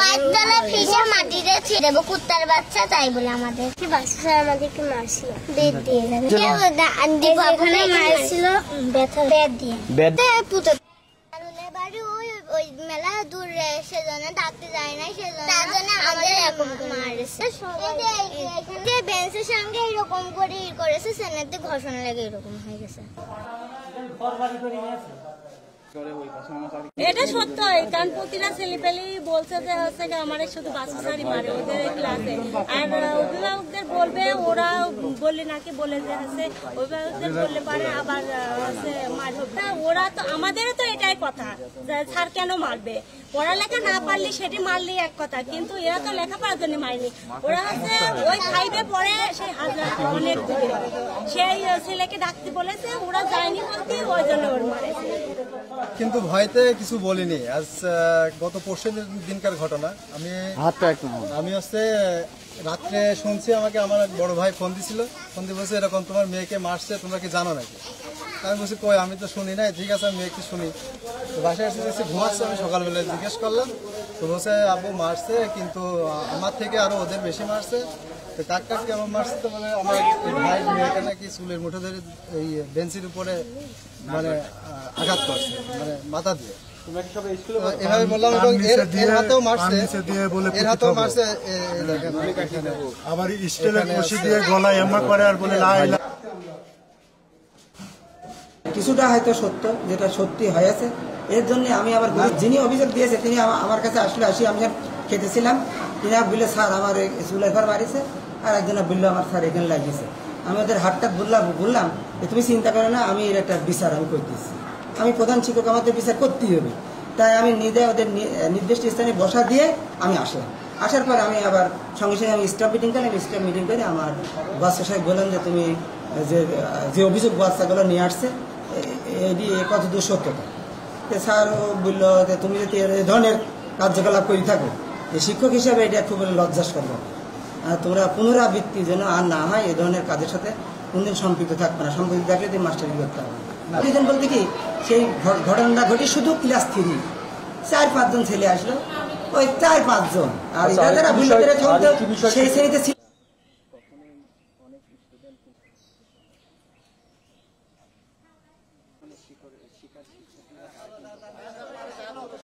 পাঁচতলা ফিসে মাটিতে ছেড়ে দেবো কুত্তার বাচ্চা, তাই বলে আমাদের বাচ্চা আমাদেরকে মারছিল বেদ দিয়ে। ওখানে মারছিল বেদ দিয়ে পুঁতে। বাড়ি ওই মেলা দূরে, সেজন্য ডাকতে যায় না, সেজন্য আমাদের এরকম মারেছে। যে বেঞ্চের সঙ্গে এরকম করে করেছে, সেনাতে ঘোষণা লেগে এরকম হয়ে গেছে। এটা সত্য, কারণ প্রতিটা ছেলেপেলেই বলছে যে হচ্ছে আমার শুধু বাচ্চারি মারে ওদের ক্লাসে। আর অভিভাবকদের বলবে, ওরা বললে নাকি বলে যে হচ্ছে অভিভাবকদের বললে পারে আবার হচ্ছে মারবে। ওরা তো আমাদেরও তো এটাই কথা, স্যার কেন মারবে? পড়ালেখা না পারলে সেটি মারলে এক কথা, কিন্তু এরা তো লেখাপড়ার জন্য মারেনি। ওরা হচ্ছে ওই 5-এ পড়ে সেই অনেক দূরে, সেই ছেলেকে ডাকতে বলেছে, ওরা যায়নি বলতে ওই জন্য ওর মারেছে। কিন্তু ভয়তে কিছু বলিনি। আজ গত পরশু দিনকার ঘটনা। আমি হচ্ছে রাত্রে শুনছি, আমাকে আমার বড় ভাই ফোন দিছিল, ফোন দিয়ে বলছে এরকম তোমার মেয়েকে মারছে, তোমরা কি জানো নাকি? আমি বলছি কই, আমি তো শুনি নাই। ঠিক আছে, আমি মেয়েকে শুনি। তো বাসায় এসে দেখছি ঘুমাচ্ছে। আমি সকালবেলা জিজ্ঞেস করলাম, তো বলছে আব্বু মারছে, কিন্তু আমার থেকে আরো ওদের বেশি মারছে। তো কাক কেমন মারছে? তো বলে আমার ভাই মেয়েটা নাকি চুলের মুঠো ধরে এই বেঞ্চির উপরে মানে আঘাত করছে, মানে মাথা দিয়ে। এভাবে বললাম, এবং এর হাতেও মারছে, এর হাতেও মারছে। আবার স্টিলের কষি দিয়ে গলায় এমন করে আর বলে কিছুটা হয়তো সত্য, যেটা সত্যি হয়েছে। এর জন্য আমি আবার যিনি অভিযোগ দিয়েছে তিনি আমার কাছে আসলে আমি খেতেছিলাম। তিনি বললে স্যার আমার চুলের ঘর মারিছে, আর একজন বললো আমার স্যার এখানে লাগিয়েছে। আমি ওদের হাতটা বললাম যে তুমি চিন্তা করো না, আমি এর একটা বিচার আমি করতেছি। আমি প্রধান শিক্ষক, আমাদের বিচার করতেই হবে। তাই আমি নিজে ওদের নির্দিষ্ট স্থানে বসা দিয়ে আমি আসলাম। আসার পর আমি আবার সঙ্গে সঙ্গে আমি স্টাফ মিটিং করলাম। স্টাফ মিটিং করে আমার বাচ্চা সাহেব বললাম যে তুমি যে অভিযোগ বাচ্চাগুলো নিয়ে আসছে এটি কতদূর সত্যতা। স্যার বললো যে তুমি যদি এ ধরনের কার্যকলাপ করে থাকো, শিক্ষক হিসাবে এটা খুব লজ্জাস্কর। তোমরা পুনরাবৃত্তি যেন আর না হয়, এ ধরনের কাজের সাথে কোনদিন সম্পৃক্ত থাকবে না। সম্পৃক্ত থাকলে তুমি মাস্টারি করতে হবে। দুজন বলতে কি, সেই ঘটনাটা ঘটে শুধু ক্লাস 3 4-5 জন ছেলে আসলো, ওই 4-5 জন। আর এরা যারা ভুল করে সেই শ্রেণীতে ছিল।